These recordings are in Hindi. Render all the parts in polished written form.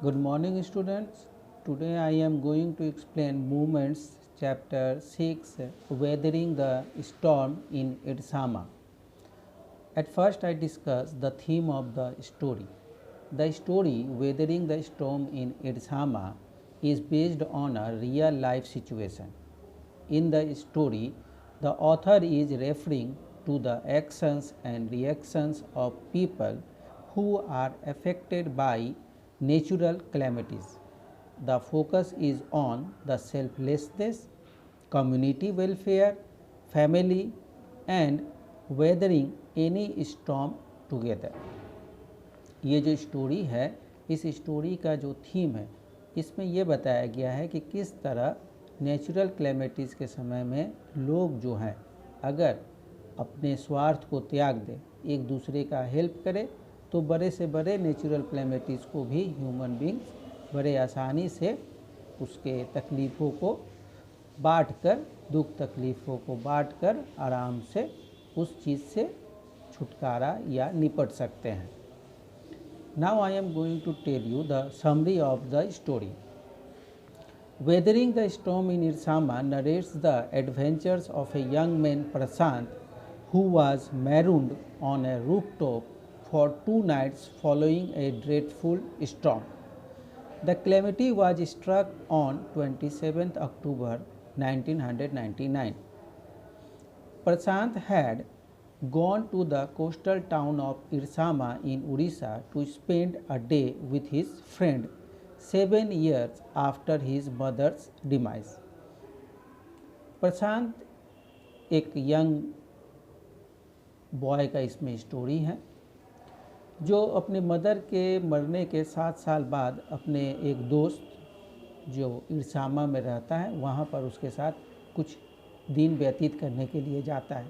Good morning, students. Today I am going to explain Movements chapter 6 Weathering the Storm in Idsama. At first, I discuss the theme of the story. The story Weathering the Storm in Idsama is based on a real life situation. In the story, the author is referring to the actions and reactions of people who are affected by natural calamities. The focus is on the selflessness, community welfare, family, and weathering any storm together. ये जो स्टोरी है, इस स्टोरी का जो थीम है, इसमें यह बताया गया है कि किस तरह नेचुरल क्लेमिटीज़ के समय में लोग जो हैं अगर अपने स्वार्थ को त्याग दें, एक दूसरे का हेल्प करें, तो बड़े से बड़े नेचुरल क्लेमिटीज़ को भी ह्यूमन बींग्स बड़े आसानी से उसके तकलीफ़ों को बांट कर, दुख तकलीफ़ों को बांट कर आराम से उस चीज़ से छुटकारा या निपट सकते हैं. Now I am going to tell you the summary of the story. Weathering the Storm in Irsama narrates the adventures of a young man, Prashant, who was marooned on a rooftop for 2 nights following a dreadful storm. The calamity was struck on 27th October 1999. Prashant had gone to the coastal town of Irsama in Odisha to spend a day with his friend 7 years after his mother's demise. प्रशांत एक यंग बॉय का इसमें स्टोरी है जो अपने मदर के मरने के 7 साल बाद अपने एक दोस्त जो इरसामा में रहता है वहाँ पर उसके साथ कुछ दिन व्यतीत करने के लिए जाता है.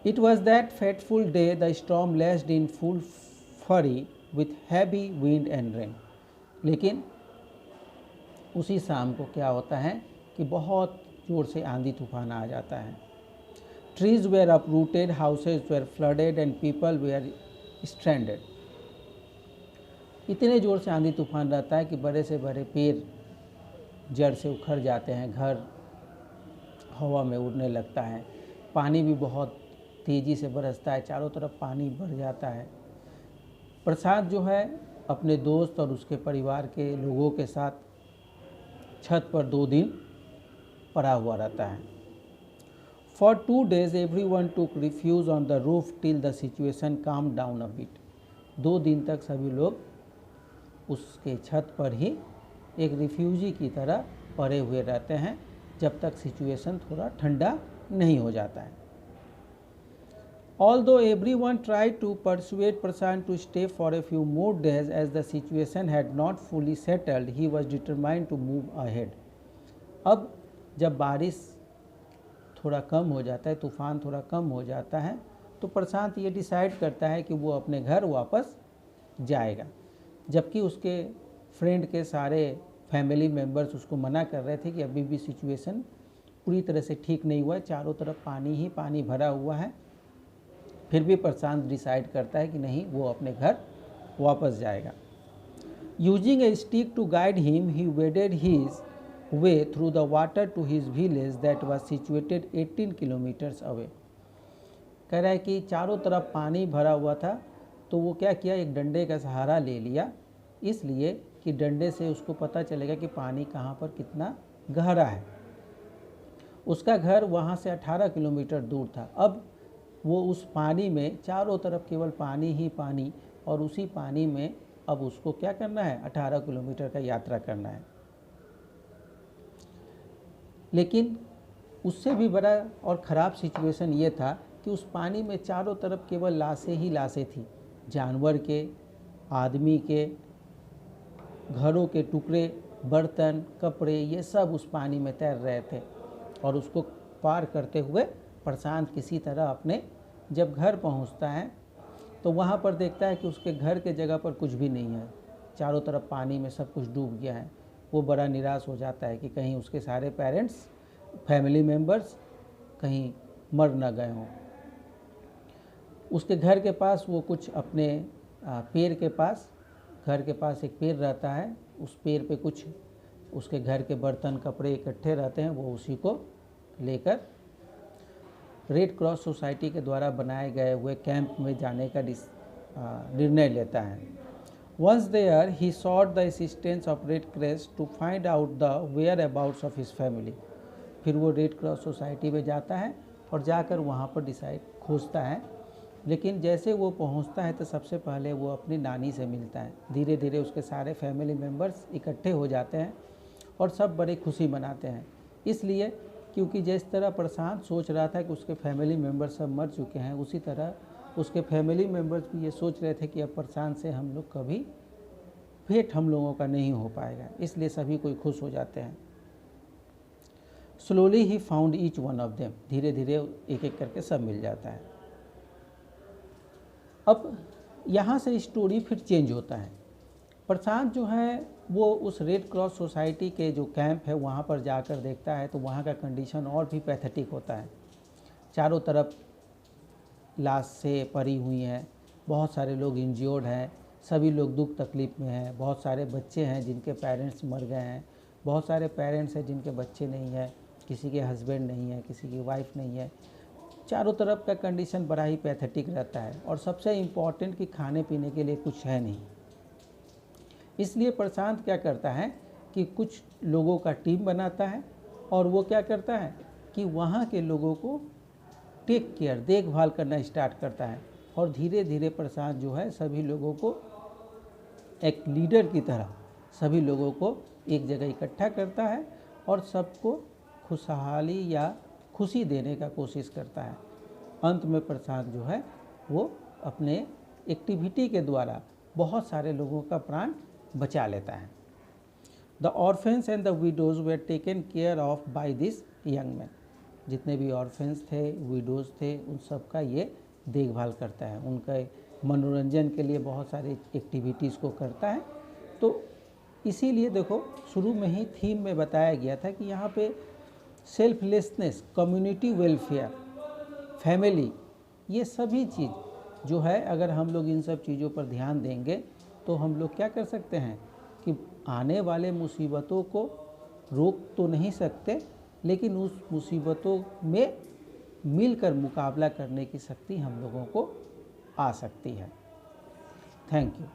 It was that fateful day the storm lashed in full fury with heavy wind and rain. लेकिन उसी शाम को क्या होता है कि बहुत ज़ोर से आंधी तूफान आ जाता है. Trees were uprooted, houses were flooded and people were stranded. इतने ज़ोर से आंधी तूफान रहता है कि बड़े से बड़े पेड़ जड़ से उखड़ जाते हैं, घर हवा में उड़ने लगता है, पानी भी बहुत तेज़ी से बरसता है, चारों तरफ पानी भर जाता है. प्रसाद जो है अपने दोस्त और उसके परिवार के लोगों के साथ छत पर 2 दिन पड़ा हुआ रहता है. For 2 days everyone took refuge on the roof till the situation calmed down a bit. 2 दिन तक सभी लोग उसके छत पर ही एक रिफ्यूजी की तरह पड़े हुए रहते हैं जब तक सिचुएशन थोड़ा ठंडा नहीं हो जाता है. Although everyone tried to persuade Prashant to stay for a few more days as the situation had not fully settled, he was determined to move ahead. अब जब बारिश थोड़ा कम हो जाता है, तूफ़ान थोड़ा कम हो जाता है, तो प्रशांत ये डिसाइड करता है कि वो अपने घर वापस जाएगा. जबकि उसके फ्रेंड के सारे फैमिली मेम्बर्स उसको मना कर रहे थे कि अभी भी सिचुएशन पूरी तरह से ठीक नहीं हुआ है, चारों तरफ पानी ही पानी भरा हुआ है. फिर भी प्रशांत डिसाइड करता है कि नहीं, वो अपने घर वापस जाएगा. Using a stick to guide him he waded his way through the water to his village that was situated 18 kilometres away. कह रहा है कि चारों तरफ पानी भरा हुआ था, तो वो क्या किया, एक डंडे का सहारा ले लिया, इसलिए कि डंडे से उसको पता चलेगा कि पानी कहाँ पर कितना गहरा है. उसका घर वहाँ से 18 किलोमीटर दूर था. अब वो उस पानी में चारों तरफ केवल पानी ही पानी, और उसी पानी में अब उसको क्या करना है, 18 किलोमीटर का यात्रा करना है. लेकिन उससे भी बड़ा और ख़राब सिचुएशन ये था कि उस पानी में चारों तरफ केवल लाशें ही लाशें थी. जानवर के, आदमी के, घरों के टुकड़े, बर्तन, कपड़े, ये सब उस पानी में तैर रहे थे. और उसको पार करते हुए प्रशांत किसी तरह अपने जब घर पहुंचता है तो वहाँ पर देखता है कि उसके घर के जगह पर कुछ भी नहीं है, चारों तरफ पानी में सब कुछ डूब गया है. वो बड़ा निराश हो जाता है कि कहीं उसके सारे पेरेंट्स, फैमिली मेम्बर्स कहीं मर न गए हों. उसके घर के पास वो कुछ अपने पेड़ के पास घर के पास एक पेड़ रहता है, उस पेड़ पे कुछ उसके घर के बर्तन कपड़े इकट्ठे रहते हैं, वो उसी को लेकर रेड क्रॉस सोसाइटी के द्वारा बनाए गए हुए कैंप में जाने का निर्णय लेता है। Once there he sought the assistance of Red Cross to find out the whereabouts of his family. फिर वो रेड क्रॉस सोसाइटी में जाता है और जाकर वहाँ पर खोजता है। लेकिन जैसे वो पहुँचता है तो सबसे पहले वो अपनी नानी से मिलता है। धीरे धीरे उसके सारे फैमिली मेम्बर्स इकट्ठे हो जाते हैं और सब बड़ी खुशी मनाते हैं, इसलिए क्योंकि जिस तरह प्रशांत सोच रहा था कि उसके फैमिली मेम्बर्स सब मर चुके हैं, उसी तरह उसके फैमिली मेम्बर्स भी ये सोच रहे थे कि अब प्रशांत से हम लोग कभी भेंट हम लोगों का नहीं हो पाएगा, इसलिए सभी कोई खुश हो जाते हैं। Slowly he found each one of them. धीरे धीरे एक एक करके सब मिल जाता है। अब यहाँ से स्टोरी फिर चेंज होता है। प्रशांत जो है वो उस रेड क्रॉस सोसाइटी के जो कैंप है वहाँ पर जाकर देखता है तो वहाँ का कंडीशन और भी पैथेटिक होता है। चारों तरफ लाश से पड़ी हुई हैं, बहुत सारे लोग इंज्योर्ड हैं, सभी लोग दुख तकलीफ़ में हैं, बहुत सारे बच्चे हैं जिनके पेरेंट्स मर गए हैं, बहुत सारे पेरेंट्स हैं जिनके बच्चे नहीं हैं, किसी के हस्बैंड नहीं है, किसी की वाइफ नहीं है। चारों तरफ का कंडीशन बड़ा ही पैथेटिक रहता है और सबसे इम्पॉर्टेंट कि खाने पीने के लिए कुछ है नहीं। इसलिए प्रशांत क्या करता है कि कुछ लोगों का टीम बनाता है और वो क्या करता है कि वहाँ के लोगों को टेक केयर देखभाल करना स्टार्ट करता है और धीरे धीरे प्रशांत जो है सभी लोगों को एक लीडर की तरह सभी लोगों को एक जगह इकट्ठा करता है और सबको खुशहाली या खुशी देने का कोशिश करता है। अंत में प्रशांत जो है वो अपने एक्टिविटी के द्वारा बहुत सारे लोगों का प्राण बचा लेता है। The orphans and the widows were taken care of by this young man. जितने भी ऑर्फेंस थे, विडोज थे, उन सब का ये देखभाल करता है, उनके मनोरंजन के लिए बहुत सारी एक्टिविटीज़ को करता है। तो इसीलिए देखो शुरू में ही थीम में बताया गया था कि यहाँ पे सेल्फलेसनेस, कम्युनिटी वेलफेयर, फैमिली, ये सभी चीज़ जो है अगर हम लोग इन सब चीज़ों पर ध्यान देंगे तो हम लोग क्या कर सकते हैं कि आने वाले मुसीबतों को रोक तो नहीं सकते, लेकिन उस मुसीबतों में मिलकर मुकाबला करने की शक्ति हम लोगों को आ सकती है। Thank you.